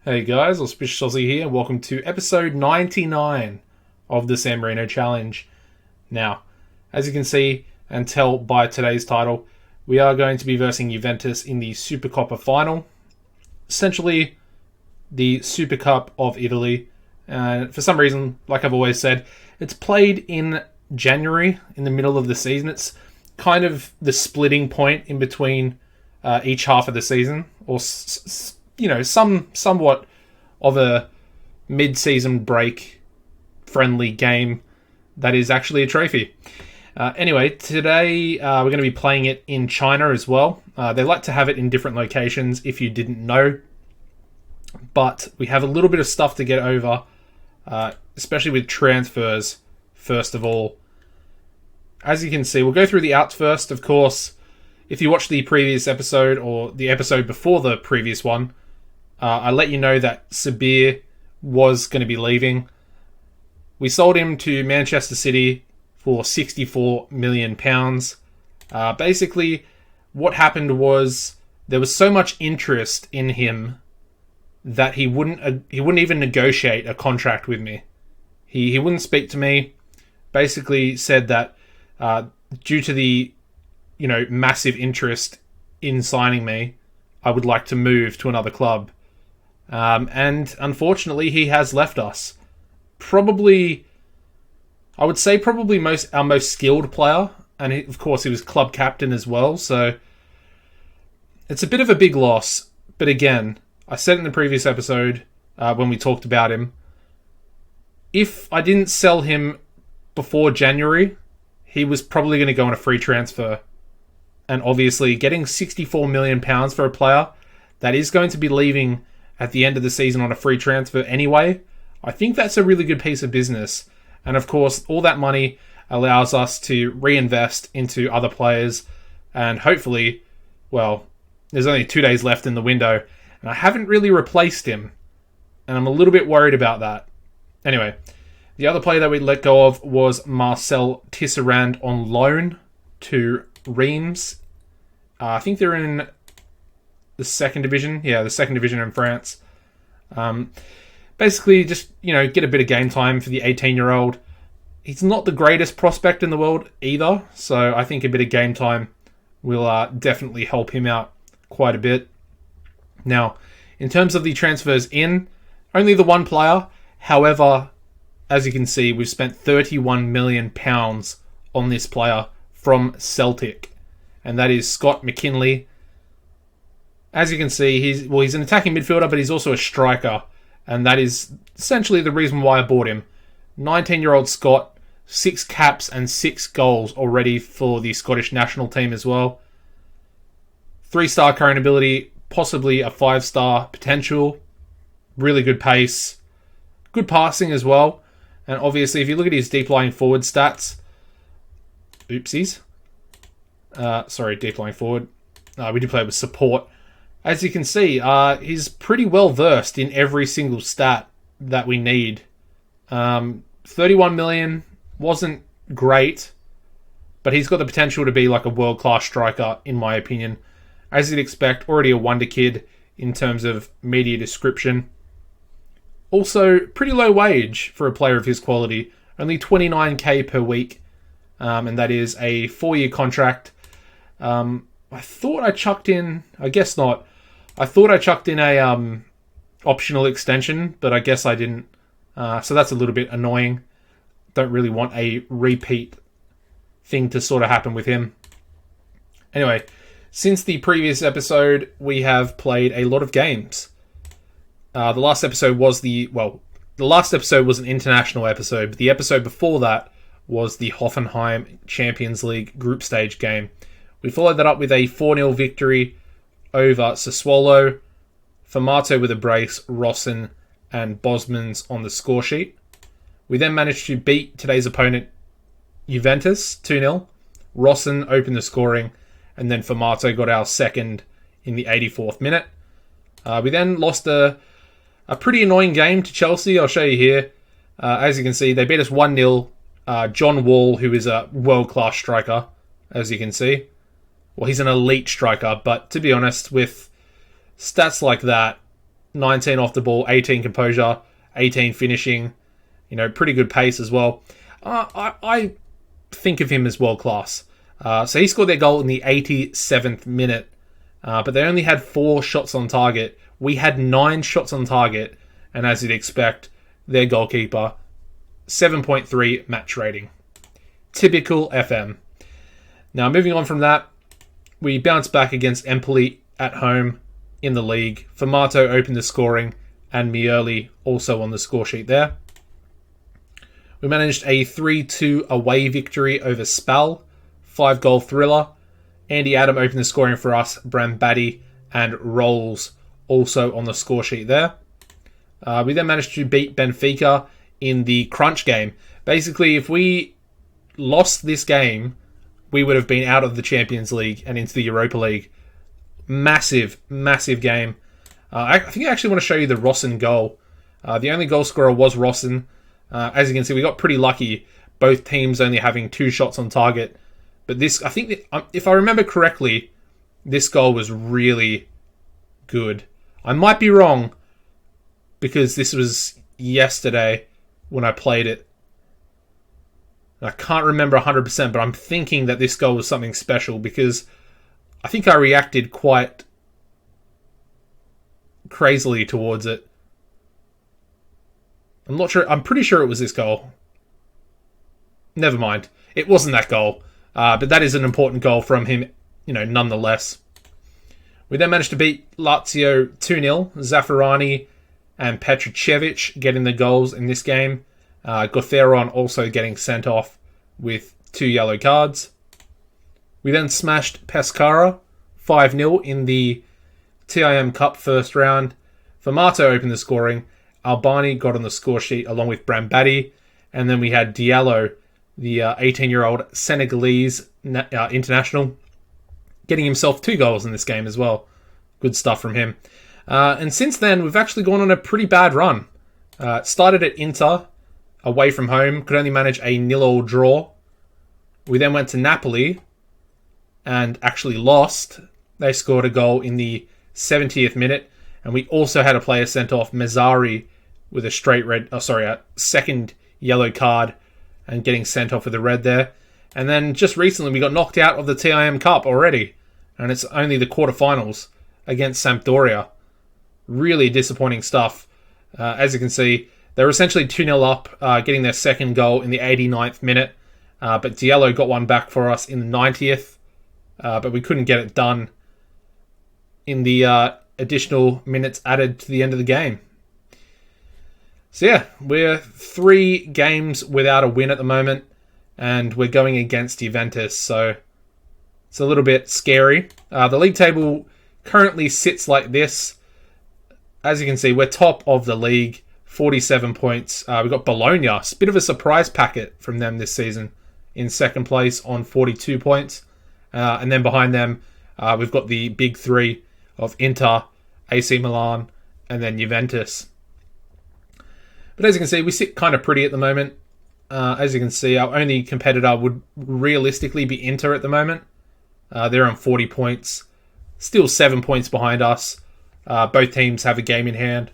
Hey guys, AuspiciousAussie here, and welcome to episode 99 of the San Marino Challenge. Now, as you can see and tell by today's title, we are going to be versing Juventus in the SUPERCOPPA final. Essentially, the Super Cup of Italy. And for some reason, like I've always said, it's played in January, in the middle of the season. It's kind of the splitting point in between each half of the season, or somewhat of a mid-season break friendly game that is actually a trophy. Anyway, today we're going to be playing it in China as well. They like to have it in different locations, if you didn't know. But we have a little bit of stuff to get over, especially with transfers, first of all. As you can see, we'll go through the outs first. Of course, if you watched the previous episode, or the episode before the previous one, I let you know that Sabir was going to be leaving. We sold him to Manchester City for £64 million. Basically, what happened was there was so much interest in him that he wouldn't even negotiate a contract with me. He wouldn't speak to me. Basically said that due to the massive interest in signing me, I would like to move to another club. And unfortunately, he has left us. I would say probably our most skilled player. And of course, he was club captain as well. So it's a bit of a big loss. But again, I said in the previous episode, when we talked about him, if I didn't sell him before January, he was probably going to go on a free transfer. And obviously, getting £64 million for a player that is going to be leaving at the end of the season on a free transfer anyway, I think that's a really good piece of business. And of course, all that money allows us to reinvest into other players. And hopefully, well, there's only 2 days left in the window, and I haven't really replaced him. And I'm a little bit worried about that. Anyway, the other player that we let go of was Marcel Tisserand on loan to Reims. I think they're in the second division. Yeah, the second division in France. Basically, just, get a bit of game time for the 18-year-old. He's not the greatest prospect in the world either, so I think a bit of game time will definitely help him out quite a bit. Now, in terms of the transfers in, only the one player. However, as you can see, we've spent £31 million on this player from Celtic, and that is Scott McKinley. As you can see, he's an attacking midfielder, but he's also a striker, and that is essentially the reason why I bought him. 19-year-old Scott, 6 caps and 6 goals already for the Scottish national team as well. 3-star current ability, possibly a 5-star potential. Really good pace, good passing as well. And obviously, if you look at his deep lying forward stats, deep lying forward. We do play with support. As you can see, he's pretty well versed in every single stat that we need. 31 million wasn't great, but he's got the potential to be like a world-class striker, in my opinion. As you'd expect, already a wonder kid in terms of media description. Also, pretty low wage for a player of his quality. Only 29k per week, and that is a 4-year contract. I thought I chucked in... I guess not. I thought I chucked in a optional extension, but I guess I didn't. So that's a little bit annoying. Don't really want a repeat thing to sort of happen with him. Anyway, since the previous episode, we have played a lot of games. The last episode was an international episode, but the episode before that was the Hoffenheim Champions League group stage game. We followed that up with a 4-0 victory over Sassuolo. Formato with a brace, Rossen and Bosmans on the score sheet. We then managed to beat today's opponent, Juventus, 2-0. Rossen opened the scoring, and then Formato got our second in the 84th minute. We then lost a pretty annoying game to Chelsea. I'll show you here. As you can see, they beat us 1-0. John Wall, who is a world-class striker, as you can see. Well, he's an elite striker, but to be honest, with stats like that, 19 off the ball, 18 composure, 18 finishing. Pretty good pace as well. I think of him as world class. So he scored their goal in the 87th minute, but they only had 4 shots on target. We had 9 shots on target, and as you'd expect, their goalkeeper, 7.3 match rating. Typical FM. Now, moving on from that, we bounced back against Empoli at home in the league. Formato opened the scoring, and Mioli also on the score sheet there. We managed a 3-2 away victory over Spal, 5-goal thriller. Andy Adam opened the scoring for us, Brambati and Rolls also on the score sheet there. We then managed to beat Benfica in the crunch game. Basically, if we lost this game, we would have been out of the Champions League and into the Europa League. Massive, massive game. I think I actually want to show you the Rossen goal. The only goal scorer was Rossen. As you can see, we got pretty lucky. Both teams only having 2 shots on target. But this, I think, if I remember correctly, this goal was really good. I might be wrong, because this was yesterday when I played it. I can't remember 100%, but I'm thinking that this goal was something special, because I think I reacted quite crazily towards it. I'm not sure. I'm pretty sure it was this goal. Never mind. It wasn't that goal. But that is an important goal from him, nonetheless. We then managed to beat Lazio 2-0. Zaffarani and Petricevic getting the goals in this game. Gotheron also getting sent off with 2 yellow cards. We then smashed Pescara 5-0 in the TIM Cup first round. Formato opened the scoring. Albani got on the score sheet along with Brambati. And then we had Diallo, the 18-year-old Senegalese international, getting himself 2 goals in this game as well. Good stuff from him. And since then, we've actually gone on a pretty bad run. Started at Inter, away from home, could only manage a 0-0 draw. We then went to Napoli and actually lost. They scored a goal in the 70th minute. And we also had a player sent off, Mazzari, with a second yellow card and getting sent off with a red there. And then just recently we got knocked out of the TIM Cup already. And it's only the quarterfinals against Sampdoria. Really disappointing stuff. As you can see, they were essentially 2-0 up, getting their second goal in the 89th minute. But Diallo got one back for us in the 90th. But we couldn't get it done in the additional minutes added to the end of the game. So yeah, we're 3 games without a win at the moment, and we're going against Juventus, so it's a little bit scary. The league table currently sits like this. As you can see, we're top of the league, 47 points. We've got Bologna, a bit of a surprise packet from them this season, in second place on 42 points. And then behind them, we've got the big 3 of Inter, AC Milan, and then Juventus. But as you can see, we sit kind of pretty at the moment. As you can see, our only competitor would realistically be Inter at the moment. They're on 40 points. Still 7 points behind us. Both teams have a game in hand.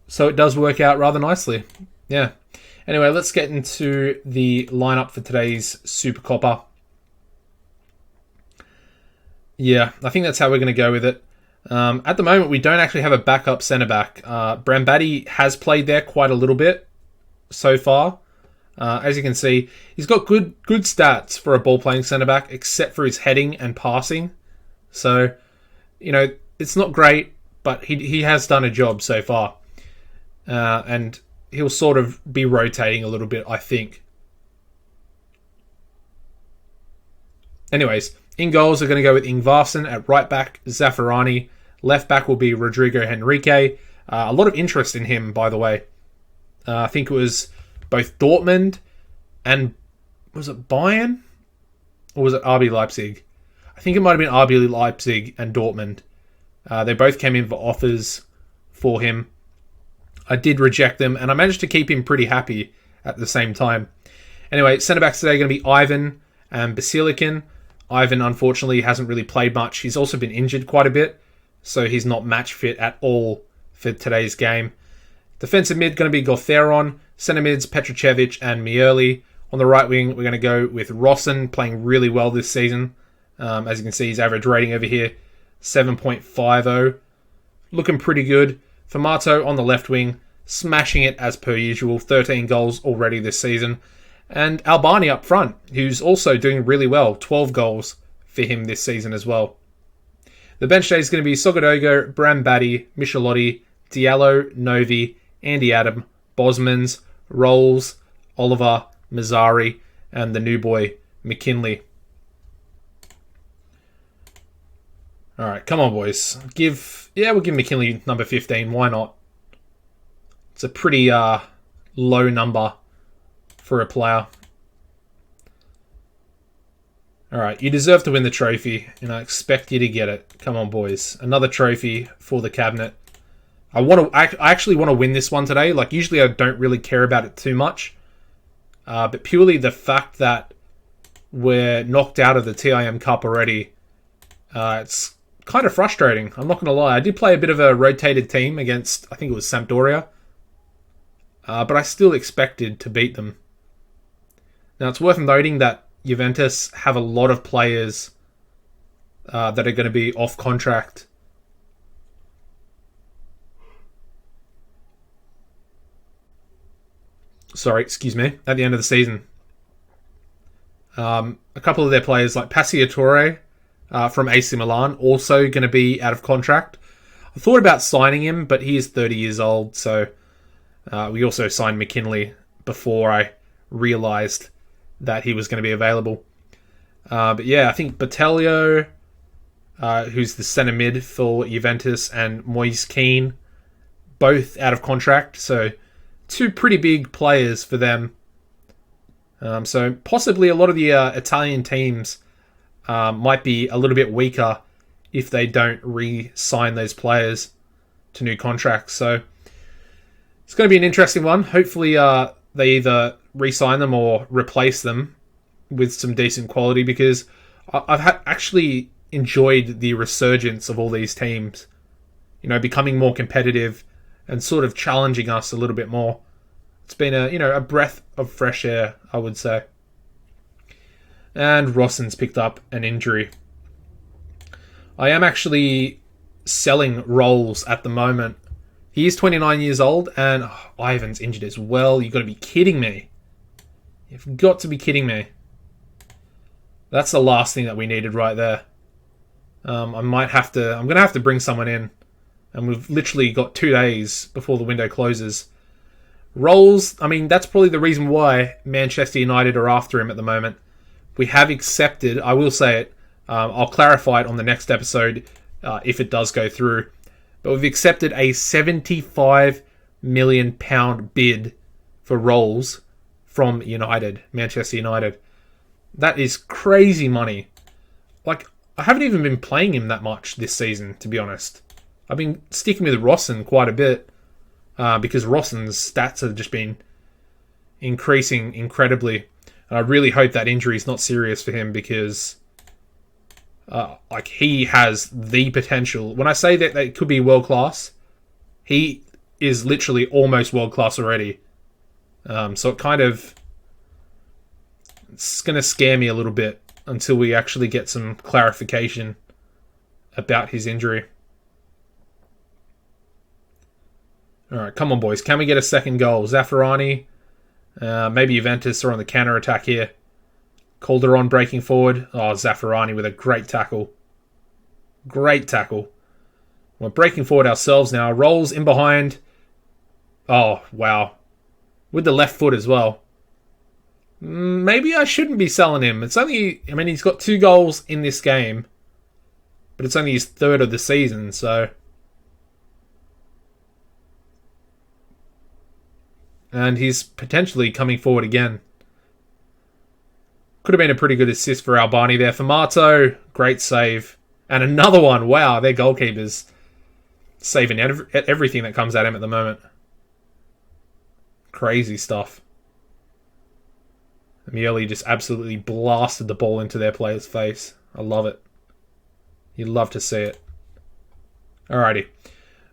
So it does work out rather nicely. Yeah. Anyway, let's get into the lineup for today's Supercoppa. Yeah, I think that's how we're going to go with it. At the moment, we don't actually have a backup centre-back. Brambati has played there quite a little bit so far. As you can see, he's got good stats for a ball-playing centre-back, except for his heading and passing. So, it's not great, but he has done a job so far. And he'll sort of be rotating a little bit, I think. Anyways, in goals, we're going to go with Ingvarsson at right back, Zaffarani. Left back will be Rodrigo Henrique. A lot of interest in him, by the way. I think it was both Dortmund and, was it Bayern? Or was it RB Leipzig? I think it might have been RB Leipzig and Dortmund. They both came in for offers for him. I did reject them, and I managed to keep him pretty happy at the same time. Anyway, centre-backs today are going to be Ivan and Basilikin. Ivan, unfortunately, hasn't really played much. He's also been injured quite a bit. so he's not match fit at all for today's game. Defensive mid going to be Gotheron. Centre mids Petrocevic and Miele. On the right wing, we're going to go with Rosson, playing really well this season. As you can see, his average rating over here, 7.50. Looking pretty good. Formato on the left wing, smashing it as per usual. 13 goals already this season. And Albani up front, who's also doing really well. 12 goals for him this season as well. The bench today is going to be Sogodogo, Brambati, Michelotti, Diallo, Novi, Andy Adam, Bosmans, Rolls, Oliver, Mazzari, and the new boy, McKinley. Alright, come on, boys. We'll give McKinley number 15. Why not? It's a pretty low number for a player. Alright, you deserve to win the trophy, and I expect you to get it. Come on, boys. Another trophy for the cabinet. I actually want to win this one today. Like, usually I don't really care about it too much. But purely the fact that we're knocked out of the TIM Cup already, it's kind of frustrating. I'm not going to lie. I did play a bit of a rotated team against, I think it was Sampdoria. But I still expected to beat them. Now, it's worth noting that Juventus have a lot of players that are going to be off contract. Sorry, excuse me, at the end of the season. A couple of their players, like Passiatore from AC Milan, also going to be out of contract. I thought about signing him, but he is 30 years old, so we also signed McKinley before I realised that he was going to be available. But yeah, I think Batello, who's the centre mid for Juventus, and Moise Keane, both out of contract, so two pretty big players for them. So possibly a lot of the Italian teams might be a little bit weaker if they don't re-sign those players to new contracts. So it's going to be an interesting one. Hopefully they either re-sign them or replace them with some decent quality, because I've actually enjoyed the resurgence of all these teams, becoming more competitive and sort of challenging us a little bit more. It's been a breath of fresh air, I would say. And Rosson's picked up an injury. I am actually selling Rolls at the moment. He is 29 years old, and Ivan's injured as well. You've got to be kidding me. You've got to be kidding me. That's the last thing that we needed right there. I'm going to have to bring someone in. And we've literally got 2 days before the window closes. Rolls, that's probably the reason why Manchester United are after him at the moment. We have accepted, I will say it, I'll clarify it on the next episode if it does go through, but we've accepted a £75 million bid for Rolls from Manchester United. That is crazy money. Like, I haven't even been playing him that much this season, to be honest. I've been sticking with Rosson quite a bit because Rosson's stats have just been increasing incredibly. And I really hope that injury is not serious for him, because he has the potential. When I say that it could be world class, he is literally almost world class already. So it's going to scare me a little bit until we actually get some clarification about his injury. Alright, come on, boys. Can we get a second goal? Zaffarani. Maybe Juventus are on the counter-attack here. Calderon breaking forward. Oh, Zaffarani with a great tackle. Great tackle. We're breaking forward ourselves now. Rolls in behind. Oh, wow. With the left foot as well. Maybe I shouldn't be selling him. It's only... he's got 2 goals in this game. But it's only his 3rd of the season, so... And he's potentially coming forward again. Could have been a pretty good assist for Albani there. Formato, great save. And another one. Wow, their goalkeeper's saving everything that comes at him at the moment. Crazy stuff. Miele just absolutely blasted the ball into their player's face. I love it. You love to see it. Alrighty.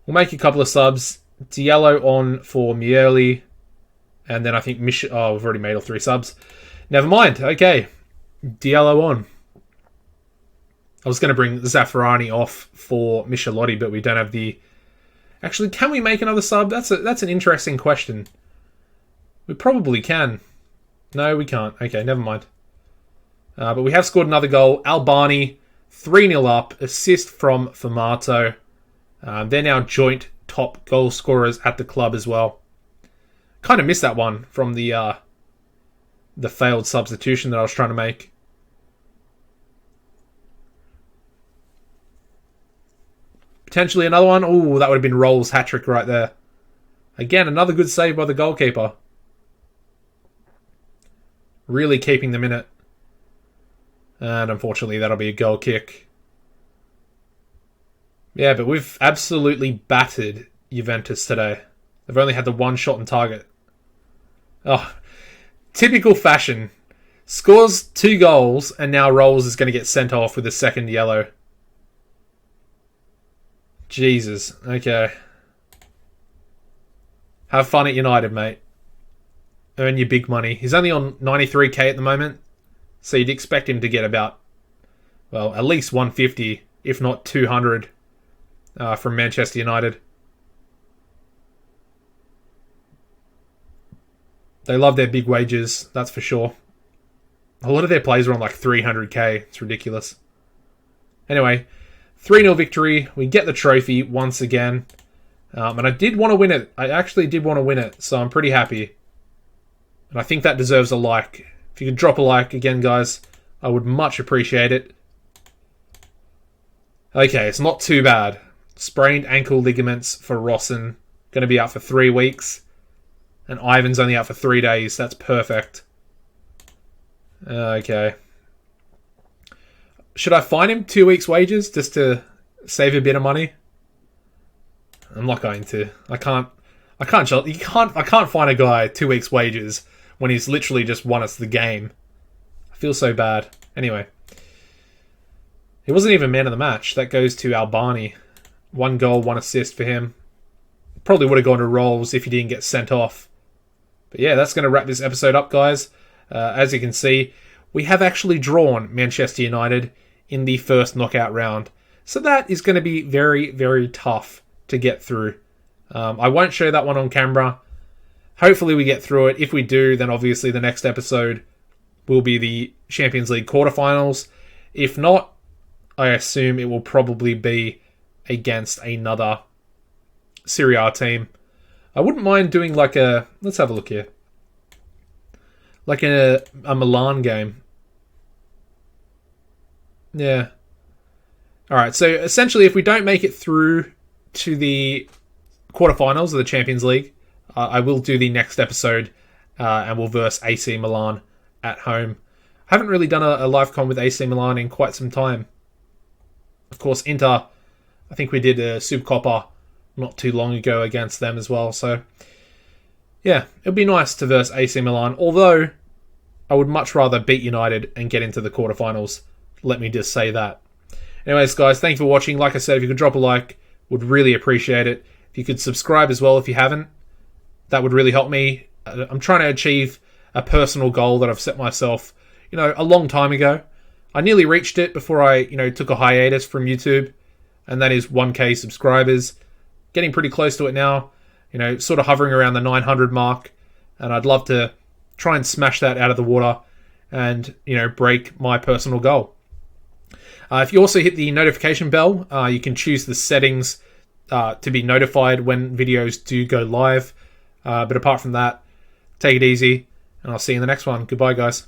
We'll make a couple of subs. Diallo on for Miele. And then I think we've already made all 3 subs. Never mind. Okay. Diallo on. I was going to bring Zaffarani off for Michelotti, but we don't have the... Actually, can we make another sub? That's an interesting question. We probably can. No, we can't. Okay, never mind. But we have scored another goal. Albani, 3-0 up. Assist from Famato. They're now joint top goal scorers at the club as well. Kind of missed that one from the failed substitution that I was trying to make. Potentially another one. Oh, that would have been Rolls' hat-trick right there. Again, another good save by the goalkeeper. Really keeping them in it. And unfortunately, that'll be a goal kick. Yeah, but we've absolutely battered Juventus today. They've only had the 1 shot on target. Oh, typical fashion. Scores 2 goals, and now Rolls is going to get sent off with a second yellow. Jesus. Okay. Have fun at United, mate. Earn your big money. He's only on 93k at the moment, so you'd expect him to get about, well, at least 150, if not 200, from Manchester United. They love their big wages, that's for sure. A lot of their players are on like 300k. It's ridiculous. Anyway, 3-0 victory. We get the trophy once again. And I did want to win it. I actually did want to win it, so I'm pretty happy. And I think that deserves a like. If you could drop a like again, guys, I would much appreciate it. Okay, it's not too bad. Sprained ankle ligaments for Rossen. Going to be out for 3 weeks. And Ivan's only out for 3 days. That's perfect. Okay. Should I fine him 2 weeks' wages just to save a bit of money? I'm not going to. I can't fine a guy 2 weeks' wages when he's literally just won us the game. I feel so bad. Anyway. He wasn't even man of the match. That goes to Albani. 1 goal, 1 assist for him. Probably would have gone to Rolls if he didn't get sent off. But yeah, that's going to wrap this episode up, guys. As you can see, we have actually drawn Manchester United in the first knockout round. So that is going to be very, very tough to get through. I won't show that one on camera. Hopefully we get through it. If we do, then obviously the next episode will be the Champions League quarterfinals. If not, I assume it will probably be against another Serie A team. I wouldn't mind doing like a... Let's have a look here. Like a Milan game. Yeah. Alright, so essentially if we don't make it through to the quarterfinals of the Champions League, I will do the next episode and we'll verse AC Milan at home. I haven't really done a live con with AC Milan in quite some time. Of course, Inter, I think we did a Supercoppa not too long ago against them as well. So, yeah, it'd be nice to verse AC Milan. Although, I would much rather beat United and get into the quarterfinals. Let me just say that. Anyways, guys, thank you for watching. Like I said, if you could drop a like, would really appreciate it. If you could subscribe as well if you haven't, that would really help me. I'm trying to achieve a personal goal that I've set myself, a long time ago. I nearly reached it before I, took a hiatus from YouTube, and that is 1k subscribers. Getting pretty close to it now, sort of hovering around the 900 mark, and I'd love to try and smash that out of the water and, break my personal goal. If you also hit the notification bell, you can choose the settings to be notified when videos do go live. But apart from that, take it easy, and I'll see you in the next one. Goodbye, guys.